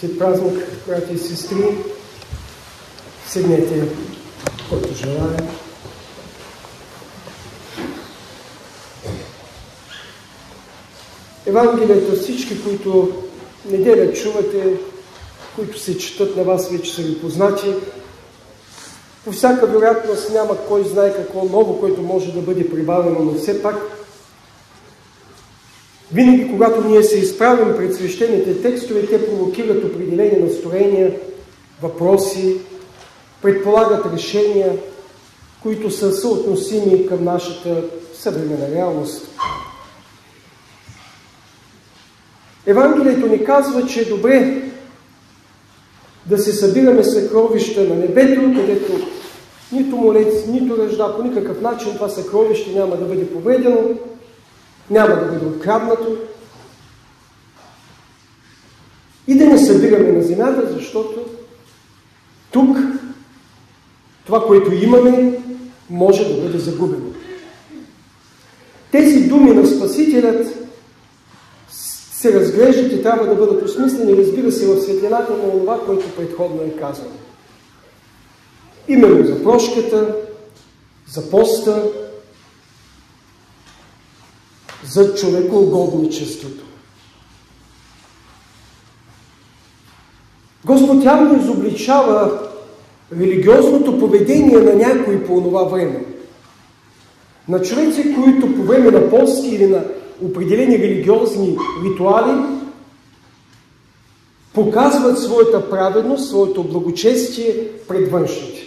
Честит празник, братя и сестри. Седнете, който желая. Евангелието, всички, които неделя чувате, които се четат на вас, вече са ви познати. По всяка вероятност няма кой знае какво ново, което може да бъде прибавено, но все пак винаги, когато ние се изправим пред свещените текстове, те провокират определени настроения, въпроси, предполагат решения, които са съотносими към нашата съвременна реалност. Евангелието ни казва, че е добре да се събираме съкровища на небето, където нито молец, нито ръжда, по никакъв начин това съкровище няма да бъде повредено, няма да бъде откраднато. И да не събираме на земята, защото тук това, което имаме, може да бъде загубено. Тези думи на Спасителят се разглеждат и трябва да бъдат осмислени, разбира се, в светлината на това, което предходно е казано. Именно за прошката, за поста, за човекоугодничеството. Господ явно изобличава религиозното поведение на някои по това време. На човеци, които по време на пости или на определени религиозни ритуали показват своята праведност, своето благочестие пред външните.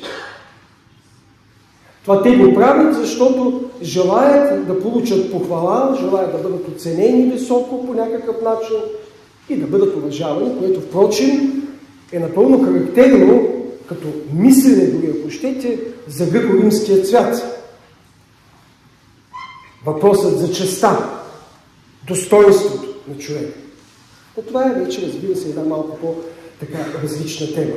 Това те го правят, защото желаят да получат похвала, желаят да бъдат оценени високо по някакъв начин и да бъдат уважавани, което, впрочем, е напълно характерно като мислене, дори ако щете, за гръко-римския свят. Въпросът за честта, достоинството на човека. Но това е вече, разбира се, една малко по-различна тема.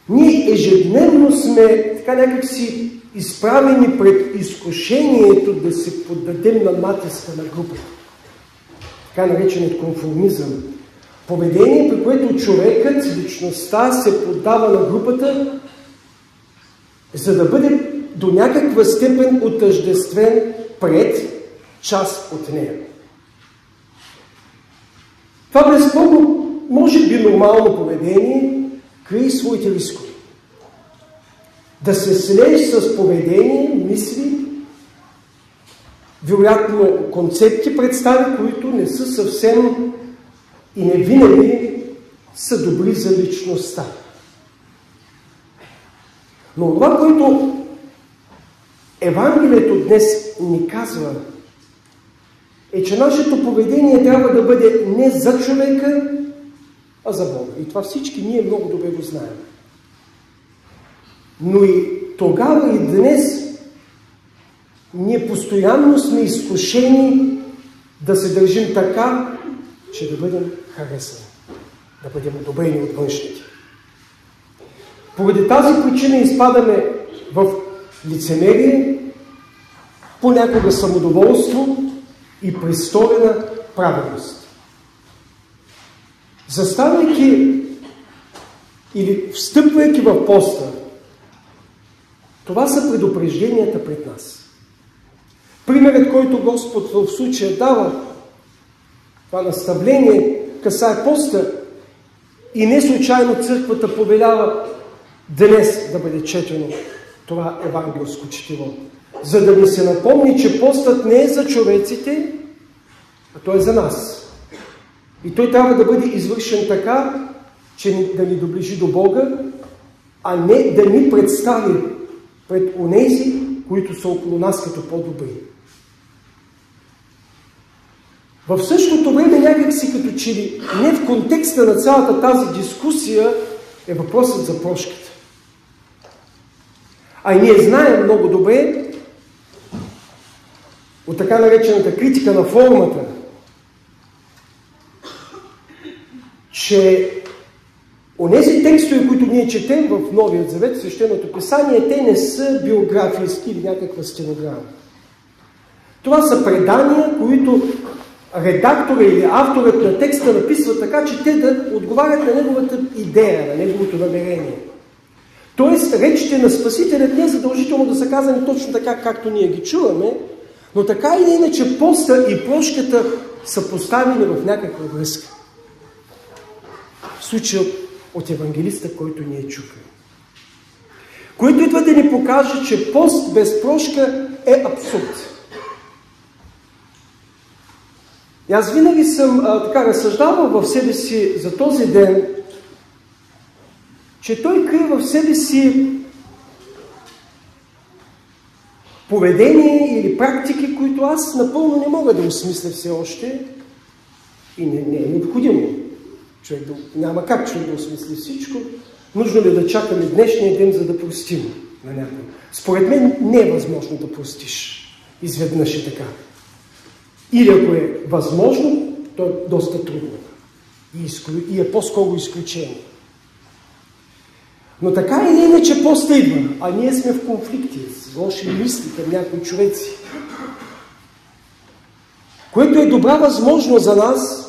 Ние ежедневно сме така някакси изправени пред изкушението да се поддадем на натиска на групата. Така нареченият конформизъм. Поведение, при което човекът, личността се поддава на групата, за да бъде до някаква степен отъждествен пред част от нея. Това безспорно, може би нормално поведение, крие своите рискове. Да се слееш с поведение, мисли, вероятно концепти, представи, които не са съвсем и не винаги са добри за личността. Но това, което Евангелието днес ни казва, е, че нашето поведение трябва да бъде не за човека, а за Бога. И това всички ние много добре го знаем. Но и тогава и днес ние постоянно сме изкушени да се държим така, че да бъдем харесани, да бъдем одобрени от външните. Поради тази причина изпадаме в лицемерие, понякога самодоволство и престолена праведност. Заставайки или встъпвайки в поста, това са предупрежденията пред нас. Примерът, който Господ в случая дава, това наставление касае поста и не случайно църквата повелява днес да бъде четено това евангелско четиво. За да ни се напомни, че постът не е за човеците, а той е за нас. И той трябва да бъде извършен така, че да ни доближи до Бога, а не да ни представи пред онези, които са около нас като по-добри. В същото време някакси като че ли не в контекста на цялата тази дискусия е въпросът за прошката. А ние знаем много добре от така наречената критика на формата, че онези текстове, които ние четем в Новият Завет, Свещеното писание, те не са биографийски или някаква стенограма. Това са предания, които редактора или авторът на текста написва така, че те да отговарят на неговата идея, на неговото намерение. Тоест, речите на Спасителят не е задължително да са казани точно така, както ние ги чуваме, но така или иначе поста и прошката са поставени в някаква връзка. В случая от евангелиста, който ние чухме. Който идва да ни покаже, че пост без прошка е абсурд. И аз винаги съм разсъждавал в себе си за този ден, че той крие в себе си поведение или практики, които аз напълно не мога да осмисля все още и не е необходимо. Няма как човек да осмисли всичко. Нужно ли да чакаме днешния ден, за да простим на някой? Според мен не е възможно да простиш изведнъж и така. Или ако е възможно, то е доста трудно. И е по-скоро изключение. Но така или иначе поста идва, а ние сме в конфликти с лоши мисли към някои човеци. Което е добра възможност за нас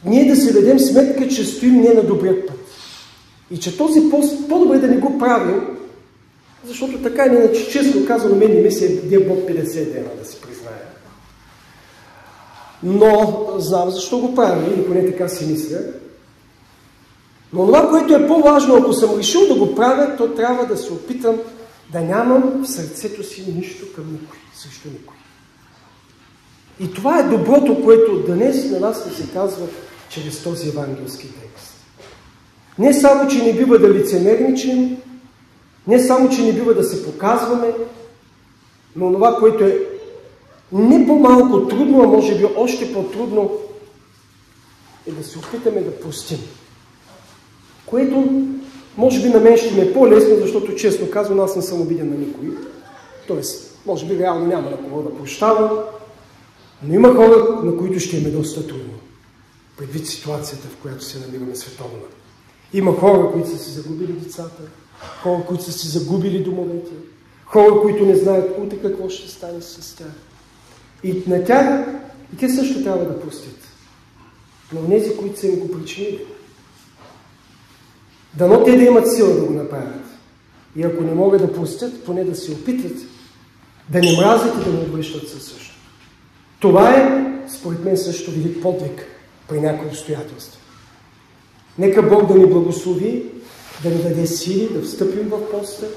ние да си дадем сметка, че стоим не на добрият път. И че този пост по-добре да не го правим, защото така или иначе, честно казано, мен не ми се е Бог 50 дена, да си призная. Но знам защо го правим, или поне така си мисля. Но това, което е по-важно, ако съм решил да го правя, то трябва да се опитам да нямам в сърцето си нищо към никой, срещу никой. И това е доброто, което днес на нас се казва чрез този евангелски текст. Не само, че не бива да лицемерничим, не само, че не бива да се показваме, но това, което е не по-малко трудно, а може би още по-трудно, е да се опитаме да простим. Което, може би на мен ще ми е по-лесно, защото честно казвам, аз не съм обиден на никой. Тоест, може би реално няма на кого да прощавам, но има хора, на които ще им е доста трудно. Предвид ситуацията, в която се намираме световна. Има хора, които са си загубили децата, хора, които са си загубили домовете, хора, които не знаят утре какво ще стане с тях. И на тях, и те също трябва да простят. Но тези, които са им го причинили. Дано те да имат сила да го направят. И ако не могат да простят, поне да се опитат да не мразят и да не обръщат със също. Това е, според мен, също велик подвиг при някои обстоятелства. Нека Бог да ни благослови, да ни даде сили, да встъпим в поста,